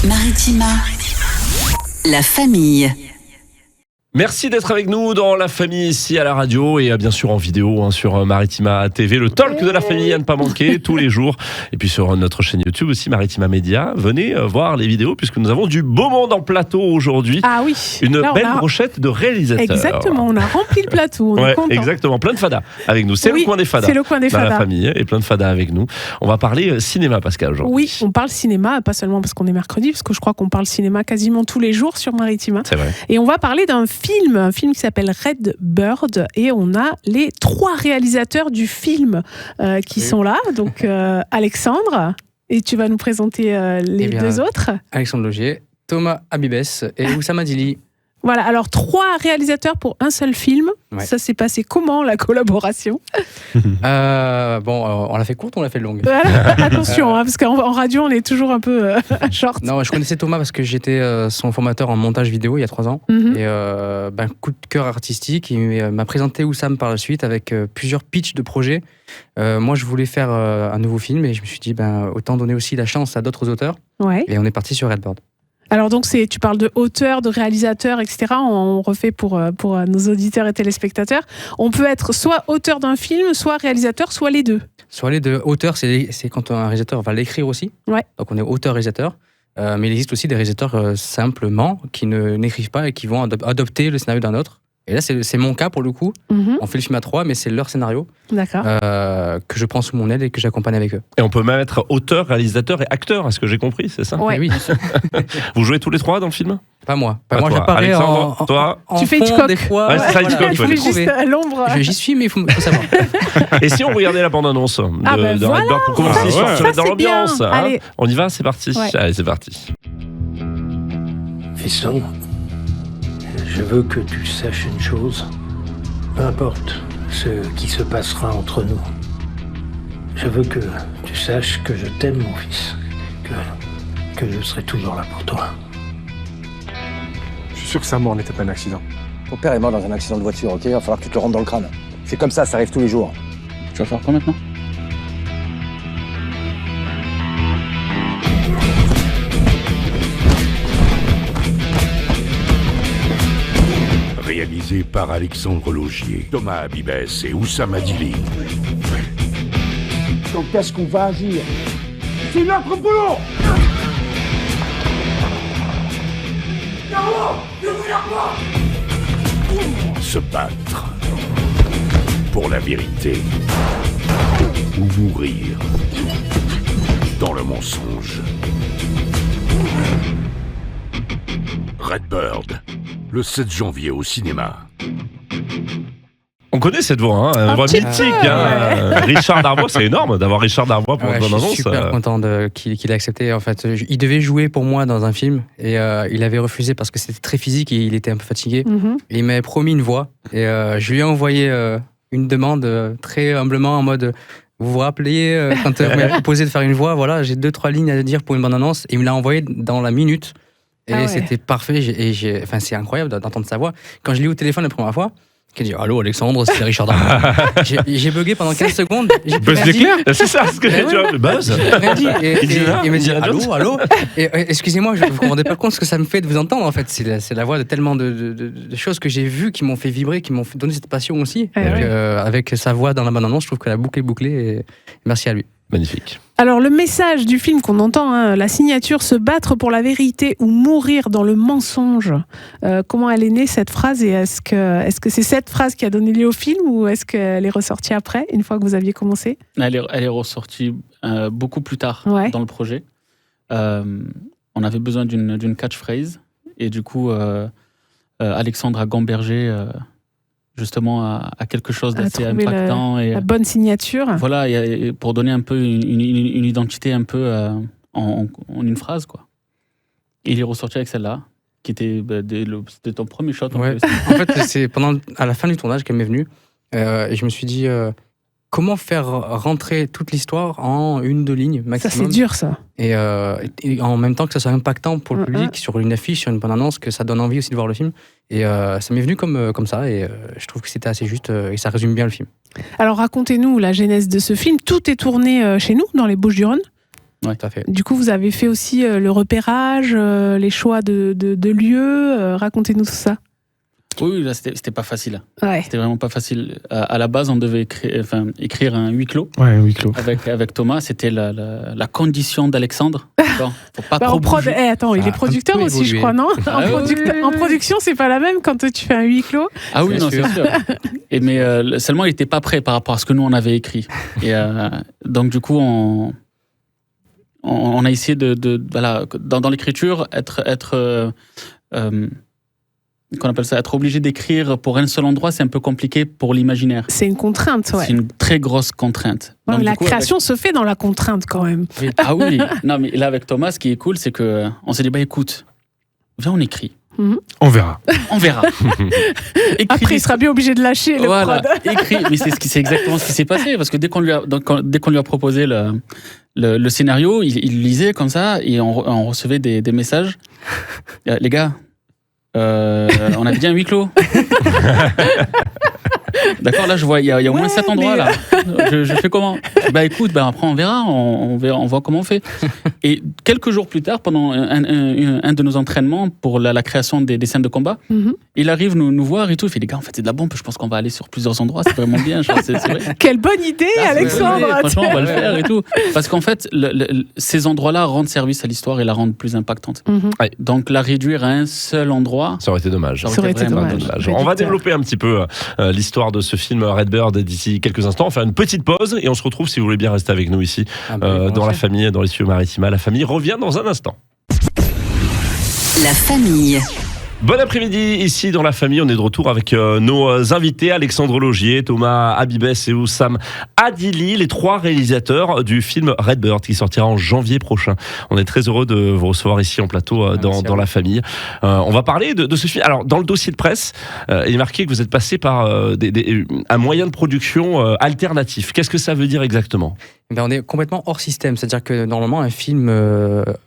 Maritima, la famille. Merci d'être avec nous dans la famille ici à la radio et bien sûr en vidéo sur Maritima TV, le talk de la famille à ne pas manquer tous les jours. Et puis sur notre chaîne YouTube aussi, Maritima Média. Venez voir les vidéos puisque nous avons du beau monde en plateau aujourd'hui. Ah oui. Une belle brochette de réalisateurs. Exactement, on a rempli le plateau. On est content. Exactement, plein de fadas avec nous. C'est le coin des fadas. C'est le coin des fadas. Dans la famille et plein de fadas avec nous. On va parler cinéma, Pascal, aujourd'hui. Oui, on parle cinéma, pas seulement parce qu'on est mercredi, parce que je crois qu'on parle cinéma quasiment tous les jours sur Maritima. C'est vrai. Et on va parler d'un film qui s'appelle Red Bird, et on a les 3 réalisateurs du film qui sont là. Donc Alexandre, et tu vas nous présenter les 2 autres. Alexandre Logier, Thomas Habibes et Oussama Dili. Voilà, alors 3 réalisateurs pour un seul film. Ouais. Ça s'est passé comment, la collaboration? On l'a fait courte ou on l'a fait longue? Attention, parce qu'en radio, on est toujours un peu short. Non, je connaissais Thomas parce que j'étais son formateur en montage vidéo il y a 3 ans. Mm-hmm. Et coup de cœur artistique, il m'a présenté Oussam par la suite avec plusieurs pitchs de projets. Moi, je voulais faire un nouveau film et je me suis dit, autant donner aussi la chance à d'autres auteurs. Ouais. Et on est parti sur Red Bird. Alors donc tu parles de auteur, de réalisateur, etc. On refait pour nos auditeurs et téléspectateurs. On peut être soit auteur d'un film, soit réalisateur, soit les deux. Soit les deux. Auteur, c'est quand un réalisateur va l'écrire aussi. Ouais. Donc on est auteur-réalisateur. Mais il existe aussi des réalisateurs simplement qui n'écrivent pas et qui vont adopter le scénario d'un autre. Et là, c'est mon cas pour le coup. Mm-hmm. On fait le film à 3, mais c'est leur scénario. D'accord. Que je prends sous mon aile et que j'accompagne avec eux. Et on peut même être auteur, réalisateur et acteur, est-ce que j'ai compris, c'est ça? Ouais. Oui, bien sûr. Vous jouez tous les 3 dans le film? Pas moi. Pas moi, toi. j'apparais Alexandre, toi en tu fais fond Hitchcock. des fois. Ouais, c'est ça, Hitchcock, Tu fais juste à l'ombre. J'y suis, mais il faut savoir. Et si on regardait la bande-annonce de Red voilà, Bird pour commencer, ça, se mettre dans c'est l'ambiance bien. Allez. On y va, c'est parti. Ouais. Allez, c'est parti. Fiston, je veux que tu saches une chose. Peu importe ce qui se passera entre nous. Je veux que tu saches que je t'aime, mon fils. Que je serai toujours là pour toi. Je suis sûr que sa mort n'était pas un accident. Ton père est mort dans un accident de voiture, ok? Il va falloir que tu te le rendes dans le crâne. C'est comme ça arrive tous les jours. Tu vas faire quoi maintenant? Réalisé par Alexandre Logier, Thomas Habibes et Oussama Dili. Quand est-ce qu'on va agir? C'est notre boulot! Se battre pour la vérité ou mourir dans le mensonge. Red Bird, le 7 janvier au cinéma. On connaît cette voix, une voix petit mythique. peu, Richard Darbois, c'est énorme d'avoir Richard Darbois pour une Je bande-annonce. suis super content qu'il ait accepté. En fait, il devait jouer pour moi dans un film et il avait refusé parce que c'était très physique et il était un peu fatigué. Mm-hmm. Et il m'avait promis une voix et je lui ai envoyé une demande très humblement en mode vous vous rappelez quand vous m'avez proposé de faire une voix, voilà, j'ai 2-3 lignes à dire pour une bande-annonce et il me l'a envoyé dans la minute et c'était parfait. C'est incroyable d'entendre sa voix. Quand je l'ai eu au téléphone la première fois, qui dit allô Alexandre, c'est Richard Darbois. j'ai bugué pendant 15 secondes. Buzz l'éclair, c'est ça ce que j'ai dit. Le buzz. Il me dit allô. Et excusez-moi, je ne me rendais pas compte ce que ça me fait de vous entendre en fait. C'est la voix de tellement de choses que j'ai vues qui m'ont fait vibrer, qui m'ont fait donner cette passion aussi. Avec sa voix dans la bande-annonce, je trouve que la boucle est bouclée. Et merci à lui. Magnifique. Alors le message du film qu'on entend, la signature, se battre pour la vérité ou mourir dans le mensonge. Comment elle est née cette phrase et est-ce que c'est cette phrase qui a donné lieu au film ou est-ce qu'elle est ressortie après, une fois que vous aviez commencé? Elle est ressortie beaucoup plus tard dans le projet. On avait besoin d'une catchphrase et du coup Alexandre a gambergé justement à quelque chose d'assez impactant. La bonne signature. Voilà, et pour donner un peu une identité un peu en une phrase, quoi. Et il est ressorti avec celle-là, qui était c'était ton premier shot. Ouais. En fait, c'est à la fin du tournage qu'elle m'est venue. Et je me suis dit, comment faire rentrer toute l'histoire en 1-2 lignes maximum. Ça, c'est dur, ça. Et en même temps que ça soit impactant pour le public, sur une affiche, sur une bande-annonce, que ça donne envie aussi de voir le film. Et ça m'est venu comme ça, et je trouve que c'était assez juste, et ça résume bien le film. Alors, racontez-nous la genèse de ce film. Tout est tourné chez nous, dans les Bouches-du-Rhône. Ouais, tout à fait. Du coup, vous avez fait aussi le repérage, les choix de lieux. Racontez-nous tout ça. Oui, là, c'était pas facile. Ouais. C'était vraiment pas facile. À la base, on devait écrire un huis clos. Ouais, un huis clos. Avec Thomas, c'était la condition d'Alexandre. Bon, faut pas trop En prod, bouger. attends, il est producteur aussi, je crois, non? En production, c'est pas la même quand tu fais un huis clos. Ah oui, non, c'est sûr. Mais seulement, il n'était pas prêt par rapport à ce que nous, on avait écrit. Et donc, du coup, on a essayé voilà, dans l'écriture, qu'on appelle ça, être obligé d'écrire pour un seul endroit, c'est un peu compliqué pour l'imaginaire. C'est une contrainte, ouais. C'est une très grosse contrainte. Ouais, Donc, la du coup, création se fait dans la contrainte quand même. Ah oui, non, mais là avec Thomas, ce qui est cool, c'est que on s'est dit écoute, viens, on écrit. On verra. On verra. Après, il sera bien obligé de lâcher le voilà, prod. écrit. Mais c'est exactement ce qui s'est passé, parce que dès qu'on lui a proposé le scénario, il lisait comme ça et on recevait des messages. Les gars, on a bien un huis clos. D'accord, là je vois, il y a au moins 7 endroits là. Je fais comment? Écoute, après on verra, on voit comment on fait. Et quelques jours plus tard, pendant un de nos entraînements pour la création des scènes de combat, il arrive nous voir et tout. Il fait les gars, en fait c'est de la bombe. Je pense qu'on va aller sur plusieurs endroits. C'est vraiment bien. C'est vrai. Quelle bonne idée, Alexandre. Franchement, on va le faire et tout. Parce qu'en fait, ces endroits-là rendent service à l'histoire et la rendent plus impactante. Ouais. Donc la réduire à un seul endroit, ça aurait été dommage. Ça aurait été dommage. On va développer un petit peu l'histoire de ce film Redbird d'ici quelques instants. On va faire une petite pause et on se retrouve, si vous voulez bien rester avec nous ici, dans la famille, dans les studios Maritima. La famille revient dans un instant. La famille. Bon après-midi, ici dans la famille, on est de retour avec nos invités, Alexandre Laugier, Thomas Habibès et Oussam Adili, les 3 réalisateurs du film Redbird qui sortira en janvier prochain. On est très heureux de vous recevoir ici en plateau dans la famille. On va parler de ce film. Alors, dans le dossier de presse, il est marqué que vous êtes passé par un moyen de production alternatif. Qu'est-ce que ça veut dire exactement ? On est complètement hors système, c'est-à-dire que normalement un film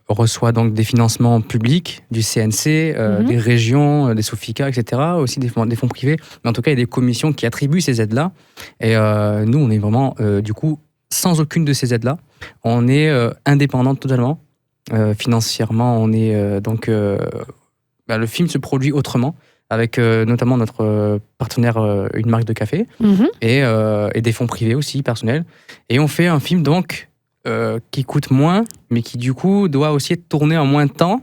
reçoit donc des financements publics, du CNC, des régions, des Sofica, etc., aussi des fonds privés, mais en tout cas il y a des commissions qui attribuent ces aides-là, et nous on est vraiment du coup sans aucune de ces aides-là, on est indépendant totalement, financièrement on est le film se produit autrement, avec notamment notre partenaire, une marque de café, et des fonds privés aussi, personnels. Et on fait un film donc qui coûte moins, mais qui du coup doit aussi être tourné en moins de temps.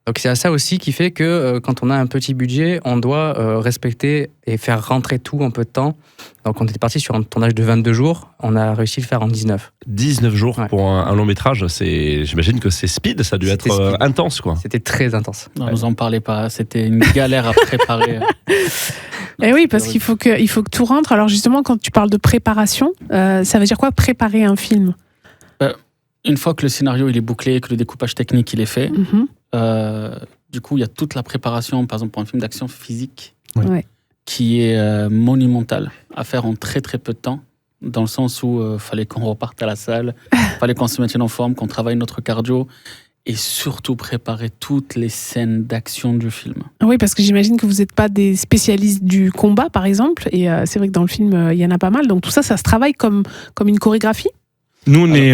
Donc c'est ça aussi qui fait que quand on a un petit budget, on doit respecter et faire rentrer tout en peu de temps. Donc on était parti sur un tournage de 22 jours, on a réussi à le faire en 19. 19 jours pour un long métrage, j'imagine que c'est speed, ça a dû être intense quoi. C'était très intense. Non, nous en parlez pas, c'était une galère à préparer. Et oui, parce qu'il faut que tout rentre. Alors justement, quand tu parles de préparation, ça veut dire quoi préparer un film ? Une fois que le scénario il est bouclé, que le découpage technique il est fait, du coup il y a toute la préparation, par exemple pour un film d'action physique, qui est monumentale à faire en très très peu de temps, dans le sens où fallait qu'on reparte à la salle, fallait qu'on se maintienne en forme, qu'on travaille notre cardio. Et surtout préparer toutes les scènes d'action du film. Oui, parce que j'imagine que vous n'êtes pas des spécialistes du combat, par exemple. Et c'est vrai que dans le film, il y en a pas mal. Donc tout ça, ça se travaille comme une chorégraphie ? Nous, on est,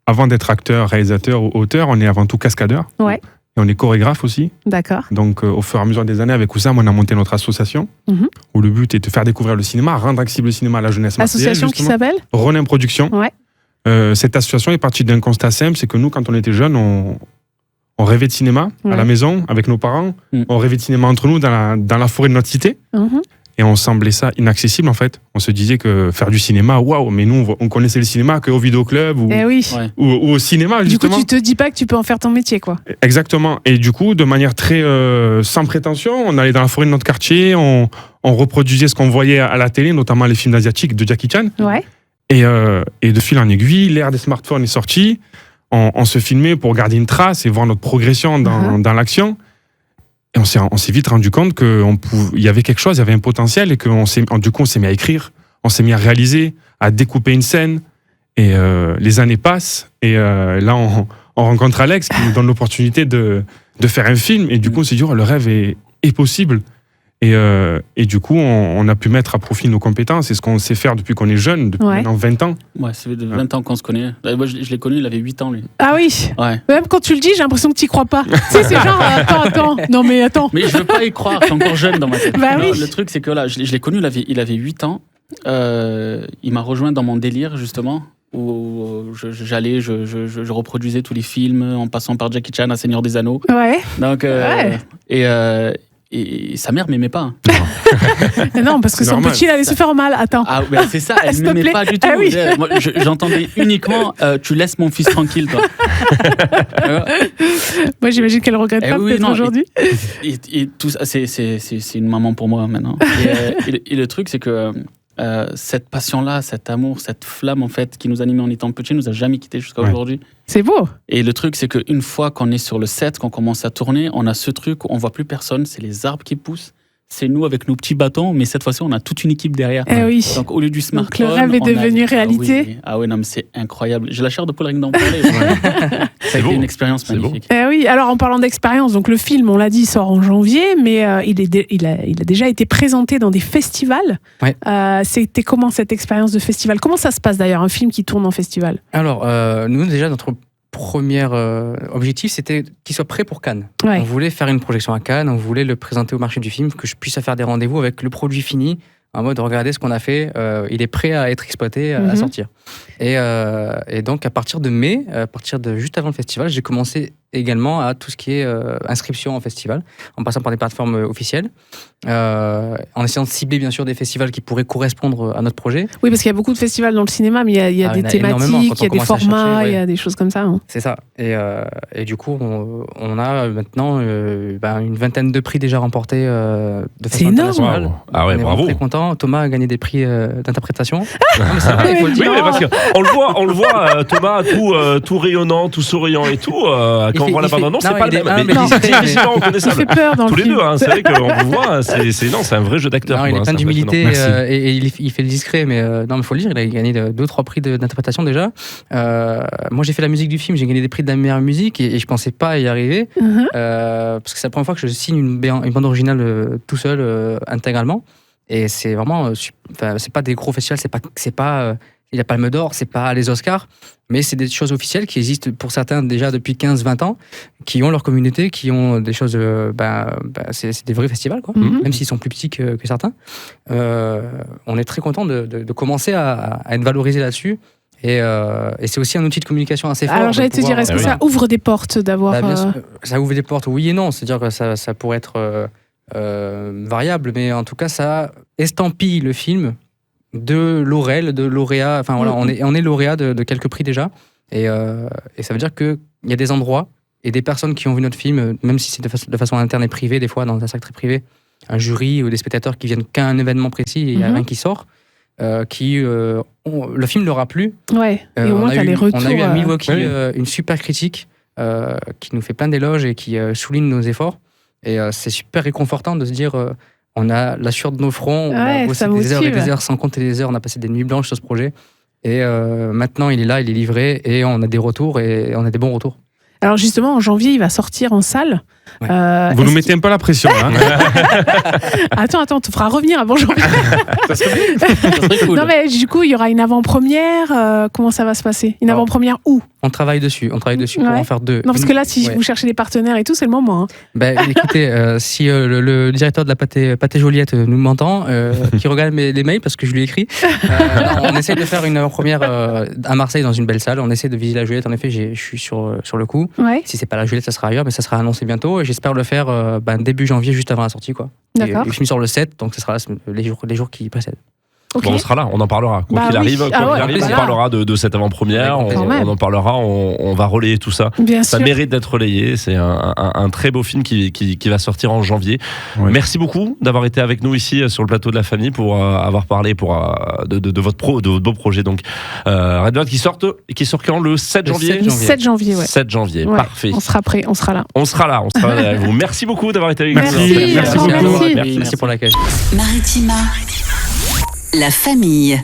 avant d'être acteur, réalisateur ou auteur, on est avant tout cascadeur. Ouais. Et on est chorégraphe aussi. D'accord. Donc au fur et à mesure des années, avec Oussam, on a monté notre association, où le but est de faire découvrir le cinéma, rendre accessible le cinéma à la jeunesse marseillaise. Association qui s'appelle ? Ronin Productions. Ouais. Cette association est partie d'un constat simple, c'est que nous, quand on était jeunes, on rêvait de cinéma à la maison, avec nos parents. On rêvait de cinéma entre nous, dans la forêt de notre cité. Et on semblait ça inaccessible, en fait. On se disait que faire du cinéma, waouh, mais nous, on connaissait le cinéma qu'au vidéoclub ou au cinéma, justement. Du coup, tu te dis pas que tu peux en faire ton métier, quoi. Exactement. Et du coup, de manière très sans prétention, on allait dans la forêt de notre quartier, on reproduisait ce qu'on voyait à la télé, notamment les films asiatiques de Jackie Chan. Ouais. Et de fil en aiguille, l'ère des smartphones est sortie. On se filmait pour garder une trace et voir notre progression dans l'action. Et on s'est vite rendu compte qu'il y avait quelque chose, il y avait un potentiel, et du coup, on s'est mis à écrire, on s'est mis à réaliser, à découper une scène. Et les années passent. Et là, on rencontre Alex qui nous donne l'opportunité de faire un film. Et du coup, on s'est dit, le rêve est possible. Et du coup, on a pu mettre à profit nos compétences et ce qu'on sait faire depuis qu'on est jeune, depuis maintenant 20 ans. Ouais, ça fait 20 ans qu'on se connaît. Moi, je l'ai connu, il avait 8 ans, lui. Ah oui. Ouais. Même quand tu le dis, j'ai l'impression que tu n'y crois pas. Tu sais, c'est genre, attends. Non, mais attends. Mais je veux pas y croire, je suis encore jeune dans ma tête. Bah oui. Le truc, c'est que là, je l'ai connu, il avait 8 ans. Il m'a rejoint dans mon délire, justement, où j'allais, je reproduisais tous les films en passant par Jackie Chan à Seigneur des Anneaux. Ouais. Donc, et sa mère m'aimait pas. Non, parce que son petit, il allait se faire mal. Attends. Ah, ben c'est ça, elle m'aimait pas du tout. Ah, oui. Moi, j'entendais uniquement tu laisses mon fils tranquille, toi. Moi, j'imagine qu'elle regrette pas peut-être aujourd'hui. Et tout ça, c'est une maman pour moi maintenant. Et le truc, c'est que cette passion-là, cet amour, cette flamme en fait qui nous animait en étant petits, nous a jamais quittés jusqu'à aujourd'hui. C'est beau. Et le truc, c'est qu'une fois qu'on est sur le set, qu'on commence à tourner, on a ce truc où on voit plus personne, c'est les arbres qui poussent. C'est nous avec nos petits bâtons, mais cette fois-ci, on a toute une équipe derrière. Oui. Donc, au lieu du smartphone... Donc, le rêve est devenu réalité. Ah oui, non, mais c'est incroyable. J'ai la chair de poule rien d'en parler. Ça a été une expérience magnifique. Oui, alors en parlant d'expérience, donc le film, on l'a dit, sort en janvier, mais il a déjà été présenté dans des festivals. Ouais. C'était comment cette expérience de festival? Comment ça se passe d'ailleurs, un film qui tourne en festival? Alors, nous, déjà, notre premier objectif, c'était qu'il soit prêt pour Cannes. Ouais. On voulait faire une projection à Cannes, on voulait le présenter au marché du film, que je puisse faire des rendez-vous avec le produit fini, en mode regardez ce qu'on a fait, il est prêt à être exploité, à sortir. Et donc à partir de mai, juste avant le festival, j'ai commencé également à tout ce qui est inscription en festival, en passant par des plateformes officielles, en essayant de cibler bien sûr des festivals qui pourraient correspondre à notre projet. Oui, parce qu'il y a beaucoup de festivals dans le cinéma, mais il y a des thématiques, il y a des formats, il y a des choses comme ça. Hein. C'est ça. Et du coup, on a maintenant une vingtaine de prix déjà remportés de façon internationale. Wow. Ah ouais, on est bravo. très content. Thomas a gagné des prix d'interprétation. Non, mais c'est vrai, il faut le dire. Oui, mais parce qu'on le voit, Thomas, tout rayonnant, tout souriant et tout. Quand on voit la bande-annonce, c'est pas le même. Difficilement, on connaît ça. Il fait peur dans tous le les film. deux, hein, c'est vrai qu'on vous voit, c'est un vrai jeu d'acteur. Il est plein d'humilité et il fait le discret, mais il faut le dire, il a gagné 2-3 prix d'interprétation déjà. Moi, j'ai fait la musique du film, j'ai gagné des prix de la meilleure musique et je pensais pas y arriver parce que c'est la première fois que je signe une bande originale tout seul, intégralement. Et c'est vraiment, c'est pas des gros festivals, c'est pas il y a Palme d'Or, c'est pas les Oscars, mais c'est des choses officielles qui existent pour certains déjà depuis 15-20 ans, qui ont leur communauté, qui ont des choses, c'est des vrais festivals, quoi, même s'ils sont plus petits que certains. On est très content de commencer à être valorisé là-dessus. Et c'est aussi un outil de communication assez fort. Alors j'allais te dire, est-ce que ça ouvre des portes d'avoir... Ça ouvre des portes, oui et non. C'est-à-dire que ça pourrait être variable, mais en tout cas, ça estampille le film de Laurel, de lauréat. Enfin voilà, on est lauréat de quelques prix déjà. Et ça veut dire qu'il y a des endroits et des personnes qui ont vu notre film, même si c'est de façon interne et privée, des fois dans un cercle très privé, un jury ou des spectateurs qui viennent qu'à un événement précis et il n'y a rien qui sort. Le film leur a plu. Ouais, et au moins, t'as les retours. On a eu à Milwaukee une super critique qui nous fait plein d'éloges et qui souligne nos efforts. Et c'est super réconfortant de se dire on a la sueur de nos fronts, on a bossé des heures et des heures, sans compter les heures, on a passé des nuits blanches sur ce projet. Et maintenant, il est là, il est livré et on a des retours et on a des bons retours. Alors justement, en janvier, il va sortir en salle. Ouais. Vous nous mettez un peu la pression, là. Attends, on te fera revenir avant janvier. Ça serait cool. Non mais du coup, il y aura une avant-première. Comment ça va se passer? Une avant-première où? On travaille dessus pour en faire 2. Non, parce que là, si vous cherchez des partenaires et tout, c'est le moment. Hein. Écoutez, si le directeur de la Pâté Joliette nous m'entend, qui regarde les mails parce que je lui ai écrit, on essaie de faire une avant-première à Marseille dans une belle salle. On essaie de viser la Joliette. En effet, je suis sur le coup. Ouais. Si c'est pas la Joliette, ça sera ailleurs, mais ça sera annoncé bientôt. Et j'espère le faire début janvier, juste avant la sortie, quoi. D'accord. Le film sort le 7, donc ce sera les jours qui précèdent. Okay. Bon, on sera là, on en parlera. Quoi qu'il arrive, on parlera de cette avant-première, on en parlera, on va relayer tout ça. Bien ça sûr. mérite d'être relayé, c'est un très beau film qui va sortir en janvier. Ouais. Merci beaucoup d'avoir été avec nous ici sur le plateau de la famille pour avoir parlé de votre beau projet. Donc, Redbird qui sort quand le 7 janvier. Le 7 janvier, ouais. 7 janvier, ouais. Parfait. On sera prêt, on sera là. On sera là avec vous. Merci beaucoup d'avoir été avec nous. Merci pour l'accueil. Maritima, la famille.